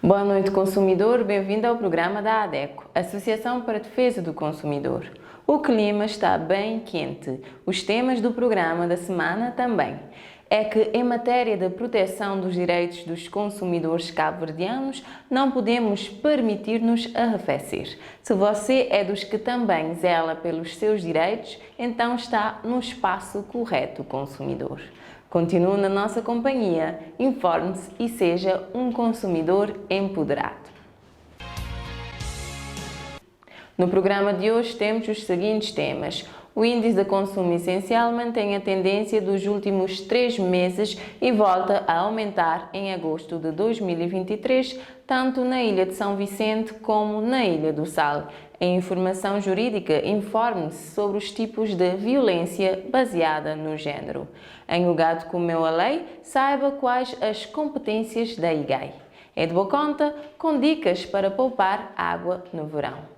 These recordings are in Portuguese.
Boa noite, consumidor. Bem-vindo ao programa da ADECO, Associação para a Defesa do Consumidor. O clima está bem quente. Os temas do programa da semana também. É que, em matéria de proteção dos direitos dos consumidores cabo-verdianos, não podemos permitir-nos arrefecer. Se você é dos que também zela pelos seus direitos, então está no espaço correto, consumidor. Continue na nossa companhia, informe-se e seja um consumidor empoderado. No programa de hoje temos os seguintes temas. O índice de consumo essencial mantém a tendência dos últimos 3 meses e volta a aumentar em agosto de 2023, tanto na Ilha de São Vicente como na Ilha do Sal. Em informação jurídica, informe-se sobre os tipos de violência baseada no género. Em O Gado Comeu a Lei, saiba quais as competências da IGAI. É de boa conta, com dicas para poupar água no verão.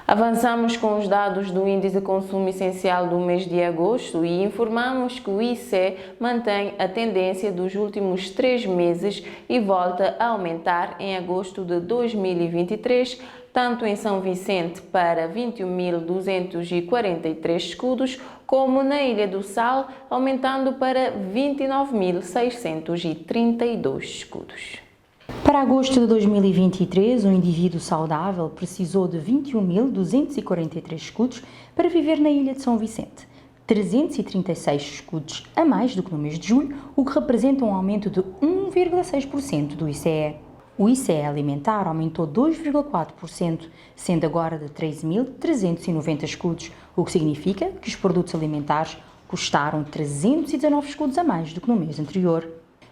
Avançamos com os dados do Índice de Consumo Essencial do mês de agosto e informamos que o ICE mantém a tendência dos últimos 3 meses e volta a aumentar em agosto de 2023, tanto em São Vicente para 21.243 escudos, como na Ilha do Sal, aumentando para 29.632 escudos. Para agosto de 2023, um indivíduo saudável precisou de 21.243 escudos para viver na Ilha de São Vicente, 336 escudos a mais do que no mês de julho, o que representa um aumento de 1,6% do ICE. O ICE alimentar aumentou 2,4%, sendo agora de 13.390 escudos, o que significa que os produtos alimentares custaram 319 escudos a mais do que no mês anterior.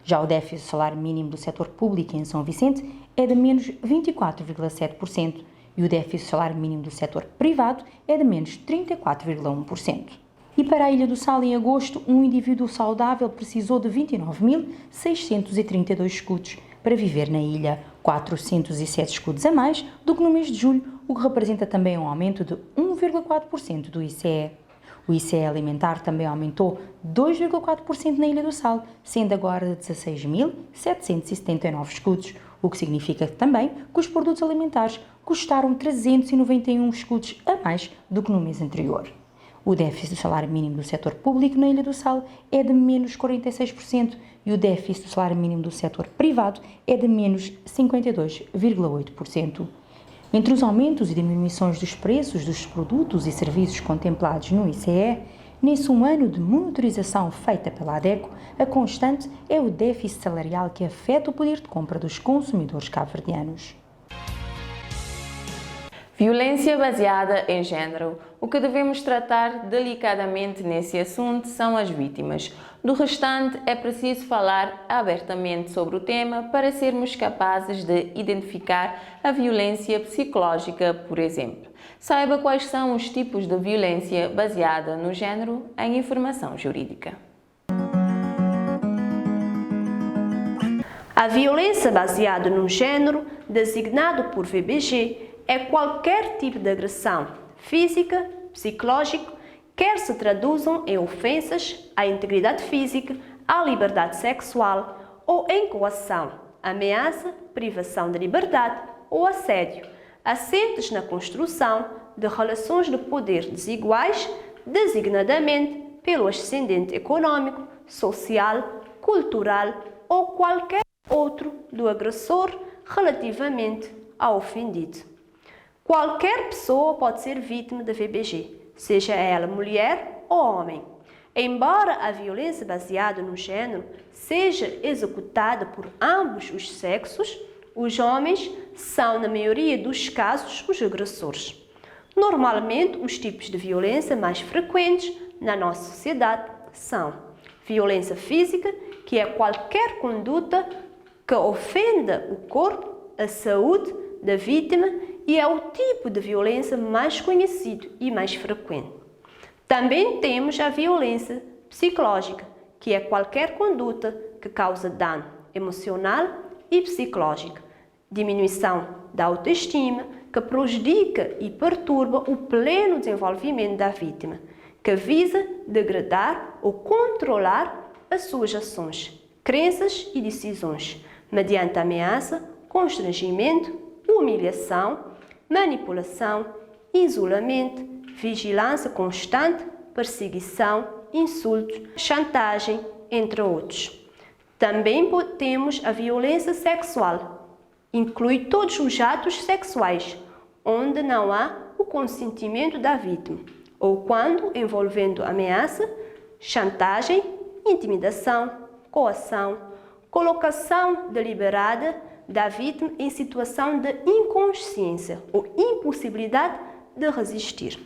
Já o déficit salário mínimo do setor público em São Vicente é de menos 24,7% e o déficit salário mínimo do setor privado é de menos 34,1%. E para a Ilha do Sal, em agosto, um indivíduo saudável precisou de 29.632 escudos para viver na ilha, 407 escudos a mais do que no mês de julho, o que representa também um aumento de 1,4% do ICE. O ICE alimentar também aumentou 2,4% na Ilha do Sal, sendo agora de 16.779 escudos, o que significa também que os produtos alimentares custaram 391 escudos a mais do que no mês anterior. O déficit do salário mínimo do setor público na Ilha do Sal é de menos 46% e o déficit do salário mínimo do setor privado é de menos 52,8%. Entre os aumentos e diminuições dos preços dos produtos e serviços contemplados no ICE, nesse um ano de monitorização feita pela ADECO, a constante é o déficit salarial que afeta o poder de compra dos consumidores cabo-verdianos. Violência baseada em género. O que devemos tratar delicadamente nesse assunto são as vítimas. Do restante, é preciso falar abertamente sobre o tema para sermos capazes de identificar a violência psicológica, por exemplo. Saiba quais são os tipos de violência baseada no género em informação jurídica. A violência baseada no género, designado por VBG, é qualquer tipo de agressão física, psicológica, quer se traduzam em ofensas à integridade física, à liberdade sexual ou em coação, ameaça, privação de liberdade ou assédio, assentes na construção de relações de poder desiguais, designadamente pelo ascendente econômico, social, cultural ou qualquer outro do agressor relativamente ao ofendido. Qualquer pessoa pode ser vítima da VBG, seja ela mulher ou homem. Embora a violência baseada no género seja executada por ambos os sexos, os homens são, na maioria dos casos, os agressores. Normalmente, os tipos de violência mais frequentes na nossa sociedade são violência física, que é qualquer conduta que ofenda o corpo, a saúde da vítima, e é o tipo de violência mais conhecido e mais frequente. Também temos a violência psicológica, que é qualquer conduta que causa dano emocional e psicológico, diminuição da autoestima, que prejudica e perturba o pleno desenvolvimento da vítima, que visa degradar ou controlar as suas ações, crenças e decisões, mediante ameaça, constrangimento, humilhação, manipulação, isolamento, vigilância constante, perseguição, insultos, chantagem, entre outros. Também temos a violência sexual. Inclui todos os atos sexuais, onde não há o consentimento da vítima, ou quando envolvendo ameaça, chantagem, intimidação, coação, colocação deliberada da vítima em situação de inconsciência ou impossibilidade de resistir.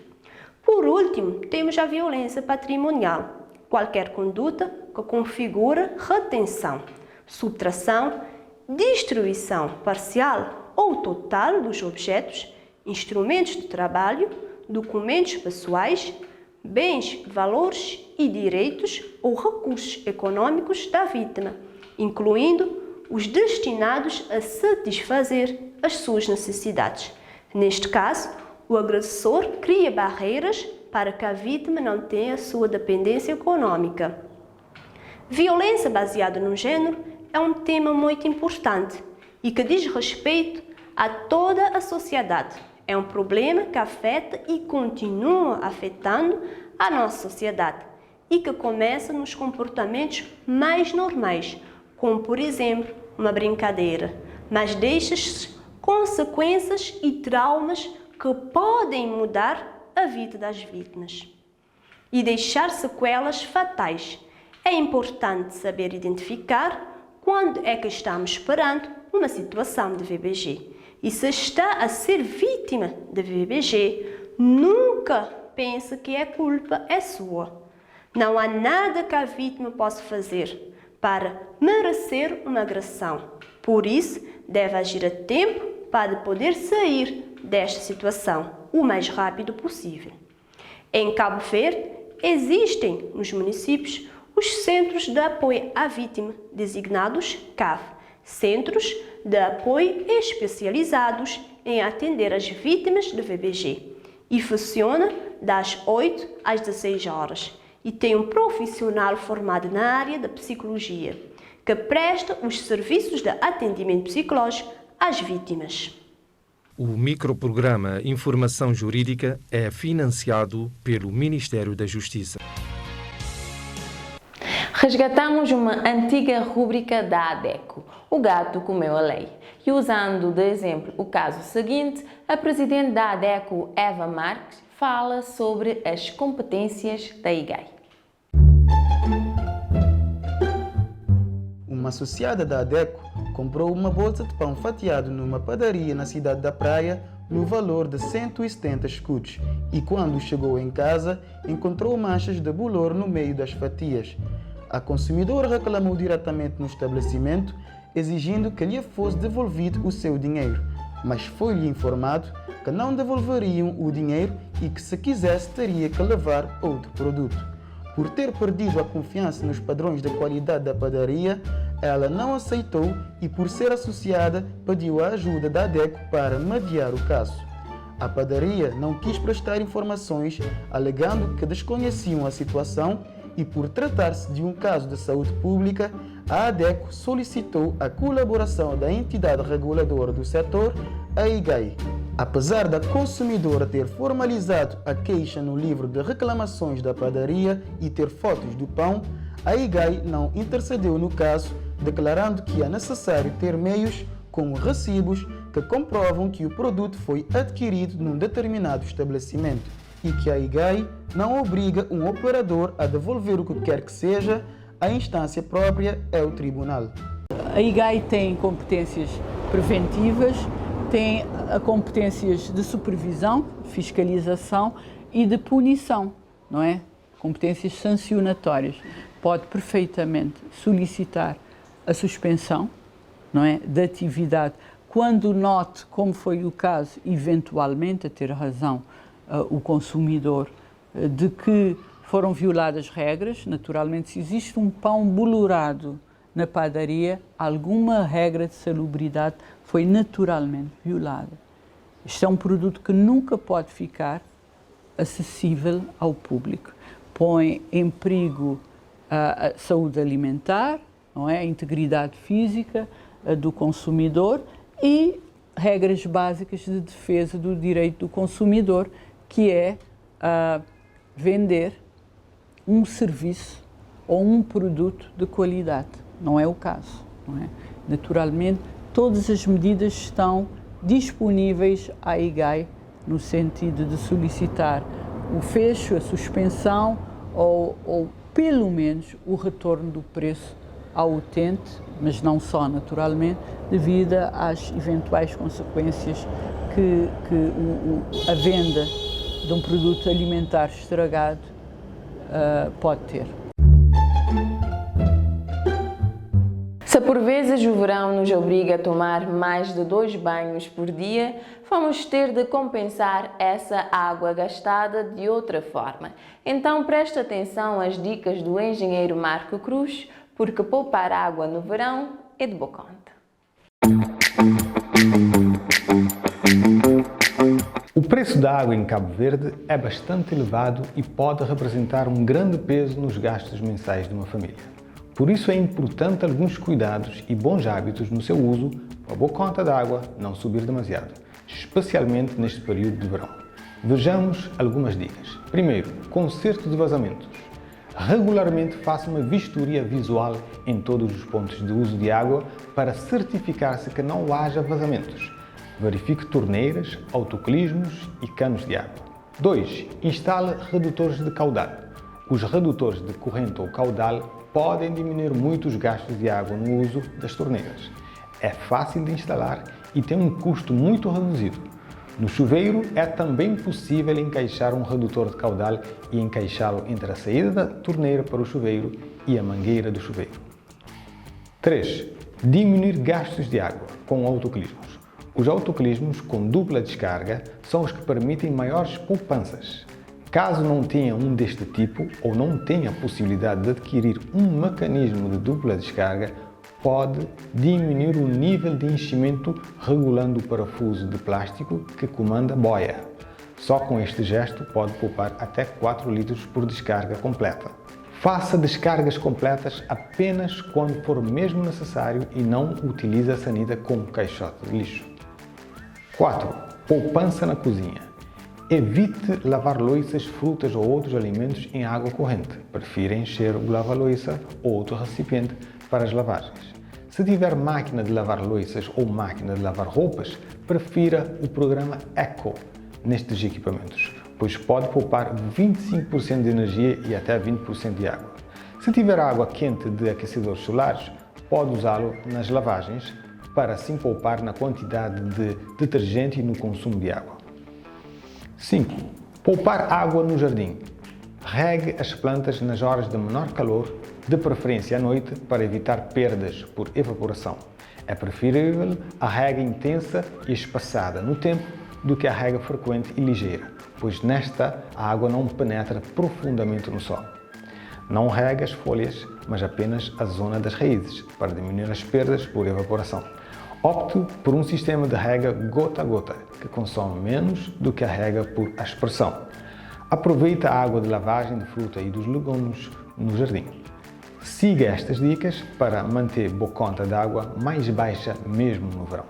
Por último, temos a violência patrimonial, qualquer conduta que configura retenção, subtração, destruição parcial ou total dos objetos, instrumentos de trabalho, documentos pessoais, bens, valores e direitos ou recursos econômicos da vítima, incluindo os destinados a satisfazer as suas necessidades. Neste caso, o agressor cria barreiras para que a vítima não tenha sua dependência econômica. Violência baseada no género é um tema muito importante e que diz respeito a toda a sociedade. É um problema que afeta e continua afetando a nossa sociedade e que começa nos comportamentos mais normais, como, por exemplo, uma brincadeira, mas deixa consequências e traumas que podem mudar a vida das vítimas e deixar sequelas fatais. É importante saber identificar quando é que estamos perante uma situação de VBG. E se está a ser vítima de VBG, nunca pense que a culpa é sua. Não há nada que a vítima possa fazer para merecer uma agressão. Por isso, deve agir a tempo para poder sair desta situação o mais rápido possível. Em Cabo Verde, existem nos municípios os Centros de Apoio à Vítima, designados CAV, Centros de Apoio Especializados em atender as vítimas de VBG, e funciona das 8 às 16 horas. E tem um profissional formado na área da psicologia, que presta os serviços de atendimento psicológico às vítimas. O microprograma Informação Jurídica é financiado pelo Ministério da Justiça. Resgatamos uma antiga rúbrica da ADECO, O Gato Comeu a Lei. E usando de exemplo o caso seguinte, a presidente da ADECO, Eva Marques, fala sobre as competências da IGAI. Uma associada da ADECO comprou uma bolsa de pão fatiado numa padaria na cidade da Praia no valor de 170 escudos e quando chegou em casa encontrou manchas de bolor no meio das fatias. A consumidora reclamou diretamente no estabelecimento, exigindo que lhe fosse devolvido o seu dinheiro, mas foi-lhe informado que não devolveriam o dinheiro e que, se quisesse, teria que levar outro produto. Por ter perdido a confiança nos padrões de qualidade da padaria, ela não aceitou e, por ser associada, pediu a ajuda da ADECO para mediar o caso. A padaria não quis prestar informações, alegando que desconheciam a situação e, por tratar-se de um caso de saúde pública, a ADECO solicitou a colaboração da entidade reguladora do setor, a IGAI. Apesar da consumidora ter formalizado a queixa no livro de reclamações da padaria e ter fotos do pão, a IGAI não intercedeu no caso, declarando que é necessário ter meios como recibos que comprovam que o produto foi adquirido num determinado estabelecimento e que a IGAI não obriga um operador a devolver o que quer que seja, a instância própria é o tribunal. A IGAI tem competências preventivas, tem competências de supervisão, fiscalização e de punição, não é? Competências sancionatórias. Pode perfeitamente solicitar a suspensão, não é, da atividade quando note, como foi o caso, eventualmente, a ter razão o consumidor, de que foram violadas regras. Naturalmente, se existe um pão bolorado na padaria, alguma regra de salubridade foi naturalmente violada. Isto é um produto que nunca pode ficar acessível ao público. Põe em perigo a saúde alimentar, não é? A integridade física do consumidor e regras básicas de defesa do direito do consumidor, que é vender um serviço ou um produto de qualidade. Não é o caso, não é? Naturalmente, todas as medidas estão disponíveis à IGAI no sentido de solicitar o fecho, a suspensão ou pelo menos o retorno do preço ao utente, mas não só, naturalmente, devido às eventuais consequências que a venda de um produto alimentar estragado pode ter. Se por vezes o verão nos obriga a tomar mais de 2 banhos por dia, vamos ter de compensar essa água gastada de outra forma. Então preste atenção às dicas do engenheiro Marco Cruz, porque poupar água no verão é de boa conta. O preço da água em Cabo Verde é bastante elevado e pode representar um grande peso nos gastos mensais de uma família. Por isso é importante alguns cuidados e bons hábitos no seu uso para a boa conta da água não subir demasiado, especialmente neste período de verão. Vejamos algumas dicas. Primeiro, conserto de vazamentos. Regularmente faça uma vistoria visual em todos os pontos de uso de água para certificar-se que não haja vazamentos. Verifique torneiras, autocolismos e canos de água. 2. Instale redutores de caudal. Os redutores de corrente ou caudal podem diminuir muito os gastos de água no uso das torneiras. É fácil de instalar e tem um custo muito reduzido. No chuveiro é também possível encaixar um redutor de caudal e encaixá-lo entre a saída da torneira para o chuveiro e a mangueira do chuveiro. 3. Diminuir gastos de água com autocolismos. Os autocolismos com dupla descarga são os que permitem maiores poupanças. Caso não tenha um deste tipo ou não tenha a possibilidade de adquirir um mecanismo de dupla descarga, pode diminuir o nível de enchimento regulando o parafuso de plástico que comanda a boia. Só com este gesto pode poupar até 4 litros por descarga completa. Faça descargas completas apenas quando for mesmo necessário e não utilize a sanita como caixote de lixo. 4. Poupança na cozinha. Evite lavar louças, frutas ou outros alimentos em água corrente. Prefira encher o lava-louça ou outro recipiente para as lavagens. Se tiver máquina de lavar louças ou máquina de lavar roupas, prefira o programa Eco nestes equipamentos, pois pode poupar 25% de energia e até 20% de água. Se tiver água quente de aquecedores solares, pode usá-lo nas lavagens para assim poupar na quantidade de detergente e no consumo de água. 5. Poupar água no jardim. Regue as plantas nas horas de menor calor, de preferência à noite, para evitar perdas por evaporação. É preferível a rega intensa e espaçada no tempo do que a rega frequente e ligeira, pois nesta a água não penetra profundamente no solo. Não regue as folhas, mas apenas a zona das raízes, para diminuir as perdas por evaporação. Opte por um sistema de rega gota a gota, que consome menos do que a rega por aspersão. Aproveite a água de lavagem de fruta e dos legumes no jardim. Siga estas dicas para manter boa conta de água mais baixa mesmo no verão.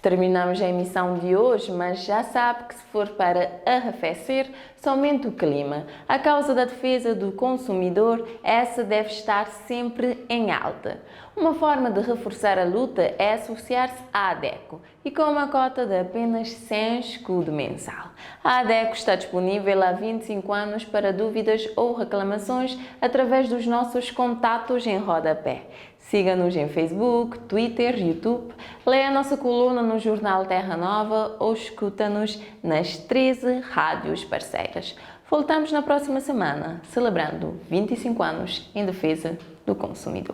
Terminamos a emissão de hoje, mas já sabe que se for para arrefecer, somente o clima. A causa da defesa do consumidor, essa deve estar sempre em alta. Uma forma de reforçar a luta é associar-se à ADECO e com uma cota de apenas 100 escudo mensal. A ADECO está disponível há 25 anos para dúvidas ou reclamações através dos nossos contatos em rodapé. Siga-nos em Facebook, Twitter, YouTube, leia a nossa coluna no jornal Terra Nova ou escuta-nos nas 13 rádios parceiras. Voltamos na próxima semana, celebrando 25 anos em defesa do consumidor.